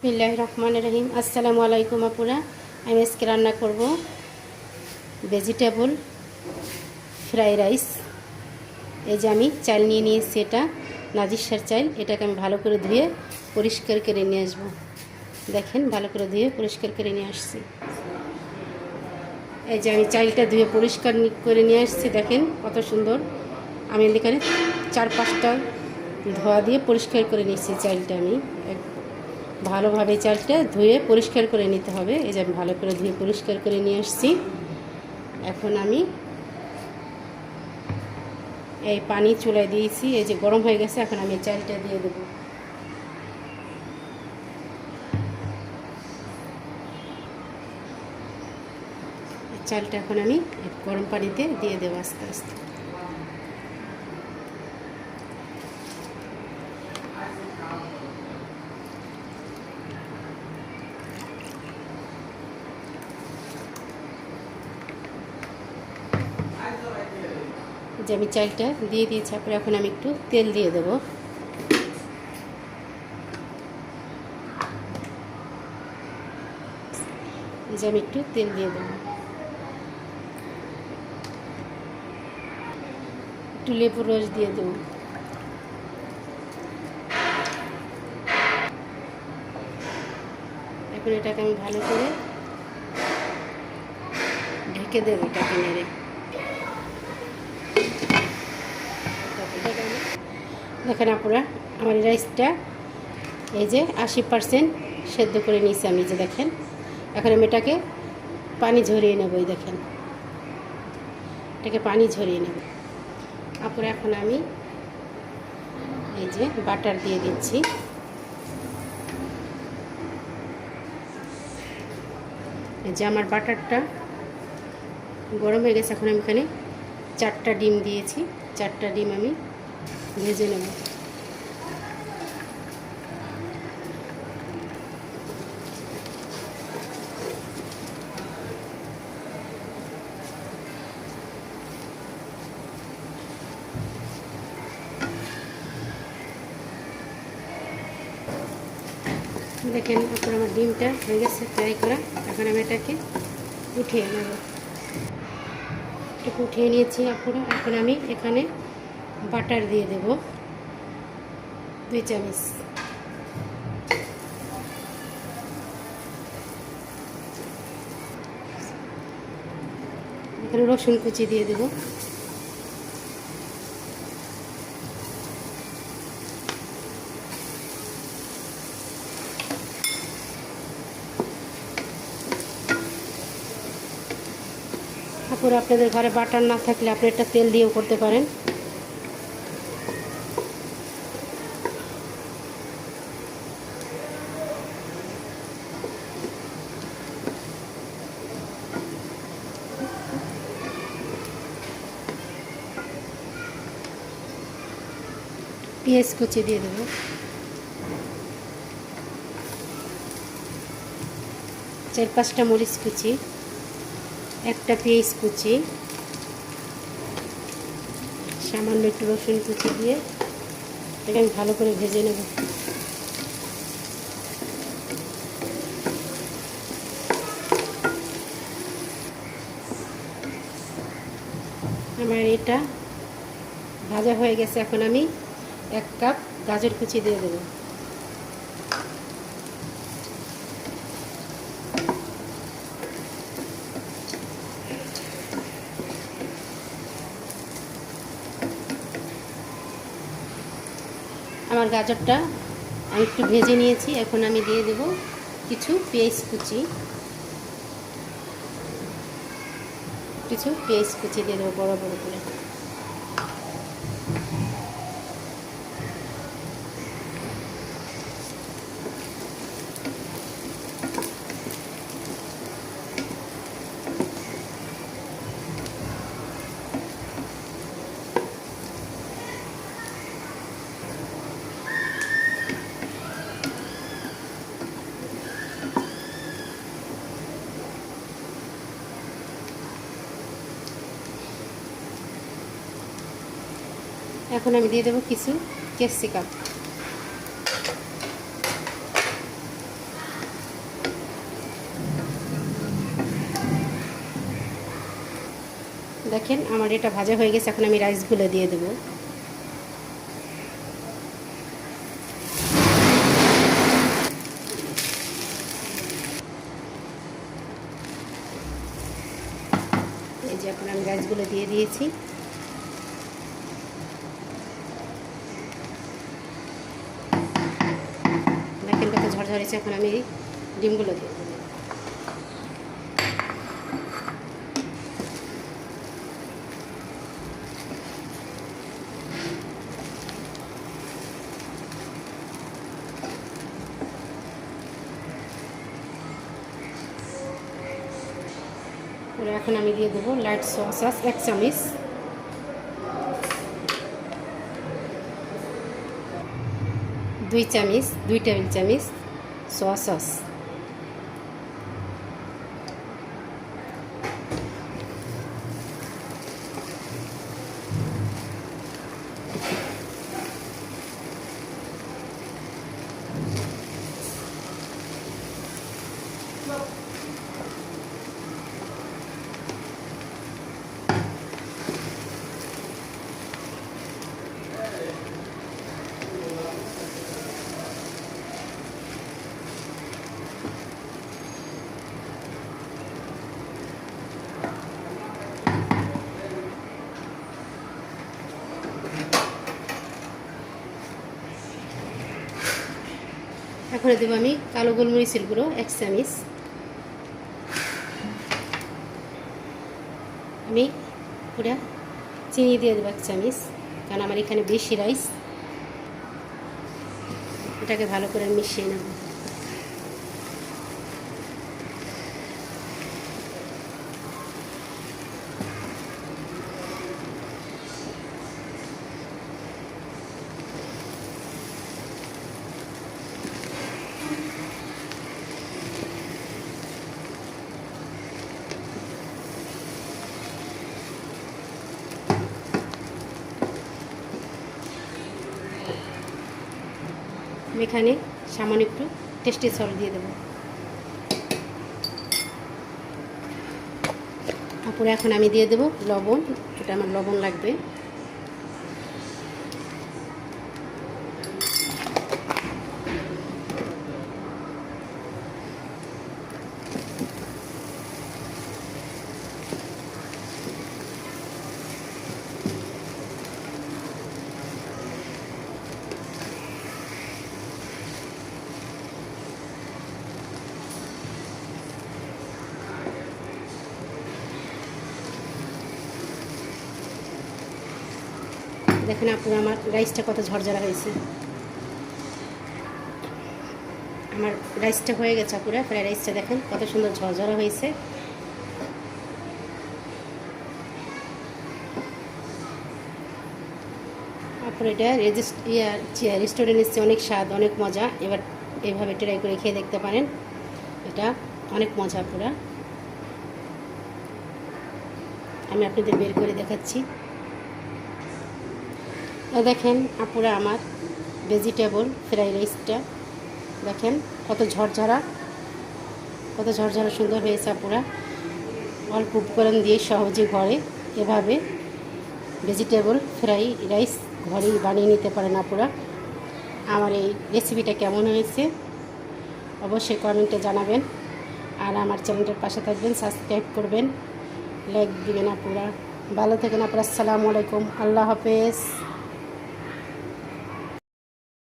বিসমিল্লাহির রহমানির রহিম। আসসালামু আলাইকুম আপুরা। আমি আজকে রান্না করব ভেজিটেবল ফ্রাই রাইস। এই যে আমি চাল নিয়ে নিয়েছি, এটা নাজিরশার চাল। এটাকে আমি ভালো করে ধুয়ে পরিষ্কার করে নিয়ে আসবো। দেখেন, ভালো করে ধুয়ে পরিষ্কার করে নিয়ে আসছি। এই যে আমি চালটা ধুয়ে পরিষ্কার করে নিয়ে আসছি, দেখেন কত সুন্দর। আমি এখানে 4-5টা ধোয়া দিয়ে পরিষ্কার করে নিচ্ছি চালটা। আমি ভালোভাবে চালটা ধুয়ে পরিষ্কার করে নিতে হবে। এই যে আমি ভালো করে ধুয়ে পরিষ্কার করে নিয়ে আসছি। এখন আমি এই পানি চুলায় দিয়েছি, এই যে গরম হয়ে গেছে। এখন আমি চালটা দিয়ে দেব। চালটা এখন আমি গরম পানিতে দিয়ে দেবো আস্তে আস্তে। যে আমি চালটা দিয়ে দিয়েছি, তারপরে এখন আমি একটু তেল দিয়ে দেবো। যে আমি একটু তেল দিয়ে দেবো, একটু লেবুর রস দিয়ে দেবো। এখন এটাকে আমি ভালো করে ঢেকে দেবো, এটাকে নেড়ে। দেখেন আপুরা, আমার এই রাইসটা এই যে 80% সেদ্ধ করে নিয়েছি আমি। যে দেখেন, এখন আমি এটাকে পানি ঝরিয়ে নেব। এই দেখেন, এটাকে পানি ঝরিয়ে নেব। আপুরা এখন আমি এই যে বাটার দিয়ে দিচ্ছি। এই যে আমার বাটারটা গরম হয়ে গেছে। এখন আমি এখানে 4টা ডিম দিয়েছি। 4টা ডিম আমি ভেজে নেব। দেখেন এখন আমার ডিমটা হয়ে গেছে ফ্রাই করা। এখন আমি এটাকে উঠিয়ে নেব। একটু উঠিয়ে নিয়েছি আপুরা। এখন আমি এখানে বাটার দিয়ে দেব 2 চামচ। এখানে রসুন কুচি দিয়ে দেব। তারপরে আপনাদের ঘরে বাটার না থাকলে আপনি একটা তেল দিয়েও করতে পারেন। পেঁয়াজ কুচি দিয়ে দেবো। 4-5টা মরিচ কুচি, একটা পেঁয়াজ কুচি, সামান্য একটু রসুন কুচি দিয়ে এটাকে আমি ভালো করে ভেজে নেব। আমার এটা ভাজা হয়ে গেছে। এখন আমি 1 কাপ গাজর কুচি দিয়ে দেবো। আমার গাজরটা আমি একটু ভেজে নিয়েছি। এখন আমি দিয়ে দেব কিছু পেঁয়াজ কুচি, দিয়ে দেবো বড় বড় করে। এখন আমি দিয়ে দেবো কিছু ক্যাপসিকাম। দেখেন আমার এটা ভাজা হয়ে গেছে, এখন আমি রাইসগুলো দিয়ে দেবো। এই যে এখন আমি রাইসগুলো দিয়ে দিয়েছি। দেখেন কত ঝরঝর হয়েছে। এখন আমি ডিমগুলো দিয়ে দেবো। এখন আমি দিয়ে দেবো লাইট সোয়া সস 1 চামচ, 2 চামচ, 2 টেবিল চামচ সোয়া সস। এখন দেবো আমি কালো গোলমরিচের গুঁড়ো 1 চামচ। আমি পুরা চিনি দিয়ে দেবো 1 চামচ, কারণ আমার এখানে বেশি রাইস। এটাকে ভালো করে মিশিয়ে নেব। আমি এখানে সামান্য একটু টেস্টি সল্ট দিয়ে দেবো। তারপরে এখন আমি দিয়ে দেবো লবণ, এটা আমার লবণ লাগবে। দেখেন আপনারা আমার রাইসটা কত ঝরঝরা হয়েছে। আমার রাইসটা হয়ে গেছে পুরো, ফ্রাইড রাইসটা দেখেন কত সুন্দর ঝরঝরা হয়েছে। তারপরে এটা রেস্টুরেন্ট এসছে, অনেক স্বাদ, অনেক মজা। এবার এইভাবে ট্রাই করে খেয়ে দেখতে পারেন, এটা অনেক মজা পুরা। আমি আপনাদের বের করে দেখাচ্ছি। দেখেন আপুরা আমার ভেজিটেবল ফ্রাইড রাইসটা দেখেন কত ঝরঝরা, কত ঝরঝরা সুন্দর হয়েছে আপুরা। অল্প উপকরণ দিয়ে সহজে ঘরে এভাবে ভেজিটেবল ফ্রাইড রাইস ঘরেই বানিয়ে নিতে পারেন আপুরা। আমার এই রেসিপিটা কেমন হয়েছে অবশ্যই কমেন্টে জানাবেন। আর আমার চ্যানেলটার পাশে থাকবেন, সাবস্ক্রাইব করবেন, লাইক দিবেন আপুরা। ভালো থাকেন আপুরা। আসসালামু আলাইকুম, আল্লাহ হাফেজ।